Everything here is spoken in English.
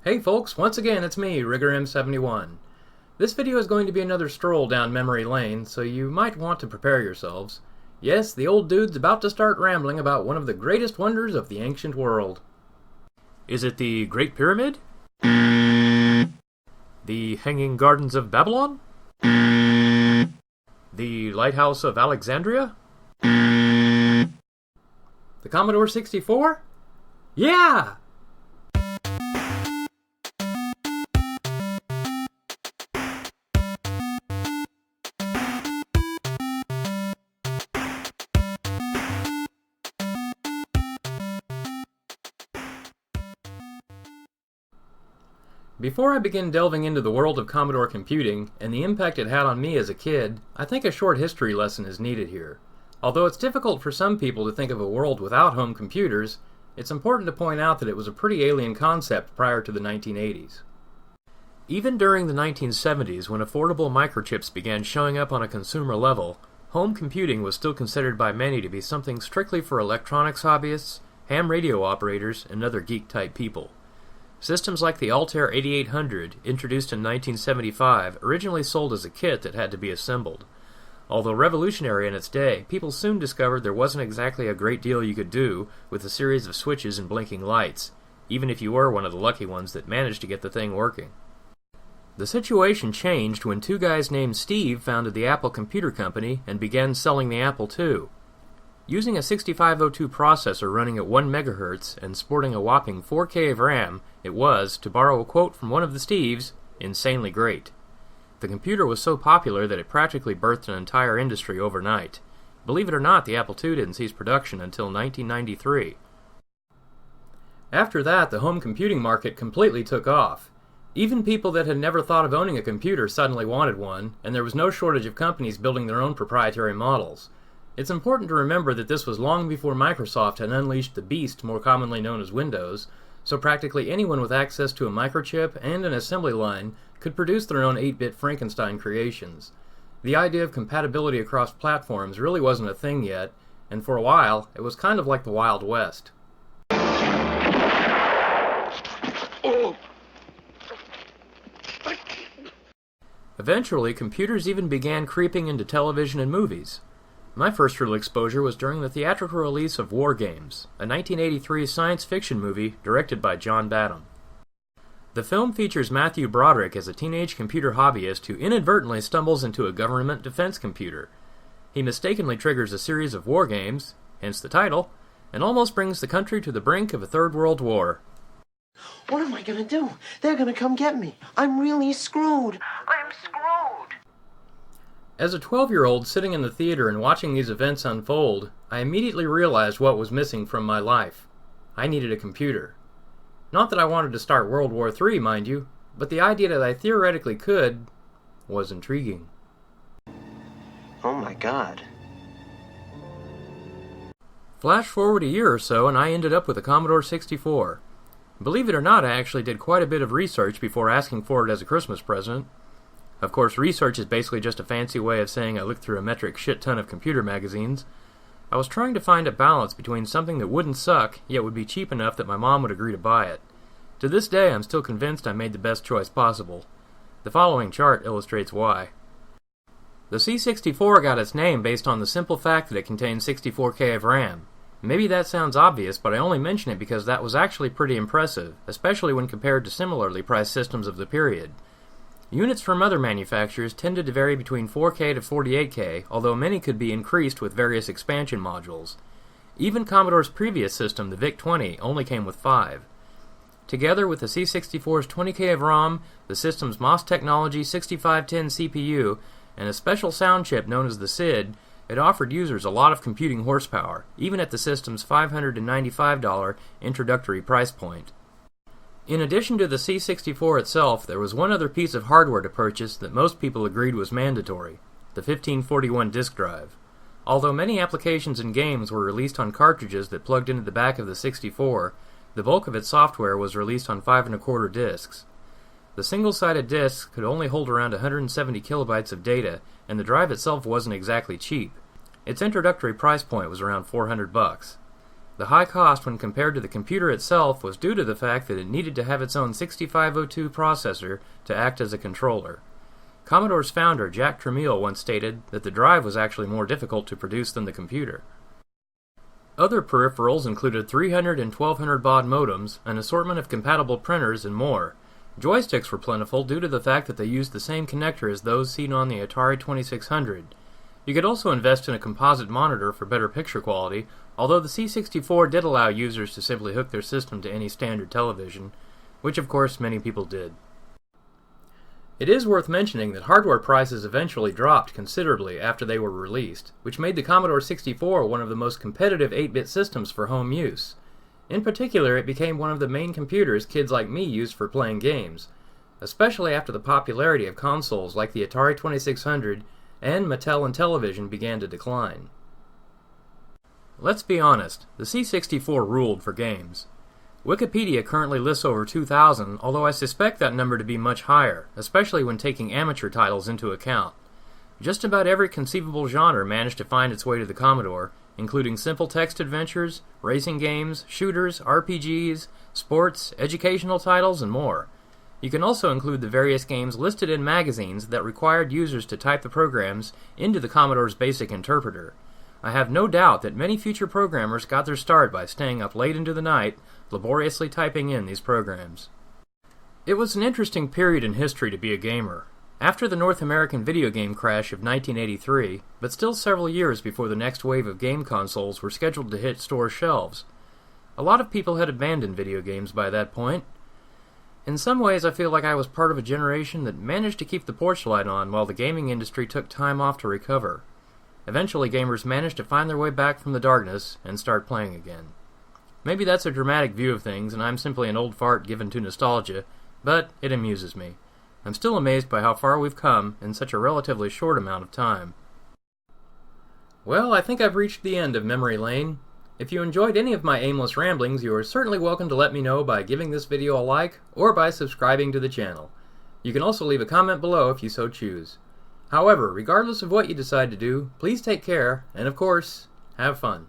Hey folks, once again it's me, RiggerM71. This video is going to be another stroll down memory lane, so you might want to prepare yourselves. Yes, the old dude's about to start rambling about one of the greatest wonders of the ancient world. Is it the Great Pyramid? The Hanging Gardens of Babylon? The Lighthouse of Alexandria? The Commodore 64? Yeah! Before I begin delving into the world of Commodore computing and the impact it had on me as a kid, I think a short history lesson is needed here. Although it's difficult for some people to think of a world without home computers, it's important to point out that it was a pretty alien concept prior to the 1980s. Even during the 1970s, when affordable microchips began showing up on a consumer level, home computing was still considered by many to be something strictly for electronics hobbyists, ham radio operators, and other geek-type people. Systems like the Altair 8800, introduced in 1975, originally sold as a kit that had to be assembled. Although revolutionary in its day, people soon discovered there wasn't exactly a great deal you could do with a series of switches and blinking lights, even if you were one of the lucky ones that managed to get the thing working. The situation changed when two guys named Steve founded the Apple Computer Company and began selling the Apple II. Using a 6502 processor running at 1 MHz and sporting a whopping 4K of RAM, it was, to borrow a quote from one of the Steves, insanely great. The computer was so popular that it practically birthed an entire industry overnight. Believe it or not, the Apple II didn't cease production until 1993. After that, the home computing market completely took off. Even people that had never thought of owning a computer suddenly wanted one, and there was no shortage of companies building their own proprietary models. It's important to remember that this was long before Microsoft had unleashed the beast more commonly known as Windows, so practically anyone with access to a microchip and an assembly line could produce their own 8-bit Frankenstein creations. The idea of compatibility across platforms really wasn't a thing yet, and for a while, it was kind of like the Wild West. Eventually, computers even began creeping into television and movies. My first real exposure was during the theatrical release of War Games, a 1983 science fiction movie directed by John Badham. The film features Matthew Broderick as a teenage computer hobbyist who inadvertently stumbles into a government defense computer. He mistakenly triggers a series of war games, hence the title, and almost brings the country to the brink of a third world war. What am I gonna do? They're gonna come get me. I'm really screwed. I'm screwed. As a 12-year-old sitting in the theater and watching these events unfold, I immediately realized what was missing from my life. I needed a computer. Not that I wanted to start World War III, mind you, but the idea that I theoretically could was intriguing. Oh my God. Flash forward a year or so and I ended up with a Commodore 64. Believe it or not, I actually did quite a bit of research before asking for it as a Christmas present. Of course, research is basically just a fancy way of saying I looked through a metric shit ton of computer magazines. I was trying to find a balance between something that wouldn't suck, yet would be cheap enough that my mom would agree to buy it. To this day, I'm still convinced I made the best choice possible. The following chart illustrates why. The C64 got its name based on the simple fact that it contained 64K of RAM. Maybe that sounds obvious, but I only mention it because that was actually pretty impressive, especially when compared to similarly priced systems of the period. Units from other manufacturers tended to vary between 4K to 48K, although many could be increased with various expansion modules. Even Commodore's previous system, the VIC-20, only came with 5. Together with the C64's 20K of ROM, the system's MOS Technology 6510 CPU, and a special sound chip known as the SID, it offered users a lot of computing horsepower, even at the system's $595 introductory price point. In addition to the C64 itself, there was one other piece of hardware to purchase that most people agreed was mandatory, the 1541 disk drive. Although many applications and games were released on cartridges that plugged into the back of the 64, the bulk of its software was released on 5 1/4 disks. The single-sided disks could only hold around 170 kilobytes of data, and the drive itself wasn't exactly cheap. Its introductory price point was around $400. The high cost when compared to the computer itself was due to the fact that it needed to have its own 6502 processor to act as a controller. Commodore's founder, Jack Tramiel, once stated that the drive was actually more difficult to produce than the computer. Other peripherals included 300 and 1200 baud modems, an assortment of compatible printers, and more. Joysticks were plentiful due to the fact that they used the same connector as those seen on the Atari 2600. You could also invest in a composite monitor for better picture quality, although the C64 did allow users to simply hook their system to any standard television, which of course many people did. It is worth mentioning that hardware prices eventually dropped considerably after they were released, which made the Commodore 64 one of the most competitive 8-bit systems for home use. In particular, it became one of the main computers kids like me used for playing games, especially after the popularity of consoles like the Atari 2600 and Mattel and Television began to decline. Let's be honest, the C64 ruled for games. Wikipedia currently lists over 2,000, although I suspect that number to be much higher, especially when taking amateur titles into account. Just about every conceivable genre managed to find its way to the Commodore, including simple text adventures, racing games, shooters, RPGs, sports, educational titles, and more. You can also include the various games listed in magazines that required users to type the programs into the Commodore's basic interpreter. I have no doubt that many future programmers got their start by staying up late into the night, laboriously typing in these programs. It was an interesting period in history to be a gamer. After the North American video game crash of 1983, but still several years before the next wave of game consoles were scheduled to hit store shelves. A lot of people had abandoned video games by that point. In some ways, I feel like I was part of a generation that managed to keep the porch light on while the gaming industry took time off to recover. Eventually, gamers managed to find their way back from the darkness and start playing again. Maybe that's a dramatic view of things, and I'm simply an old fart given to nostalgia, but it amuses me. I'm still amazed by how far we've come in such a relatively short amount of time. Well, I think I've reached the end of Memory Lane. If you enjoyed any of my aimless ramblings, you are certainly welcome to let me know by giving this video a like or by subscribing to the channel. You can also leave a comment below if you so choose. However, regardless of what you decide to do, please take care, and of course, have fun.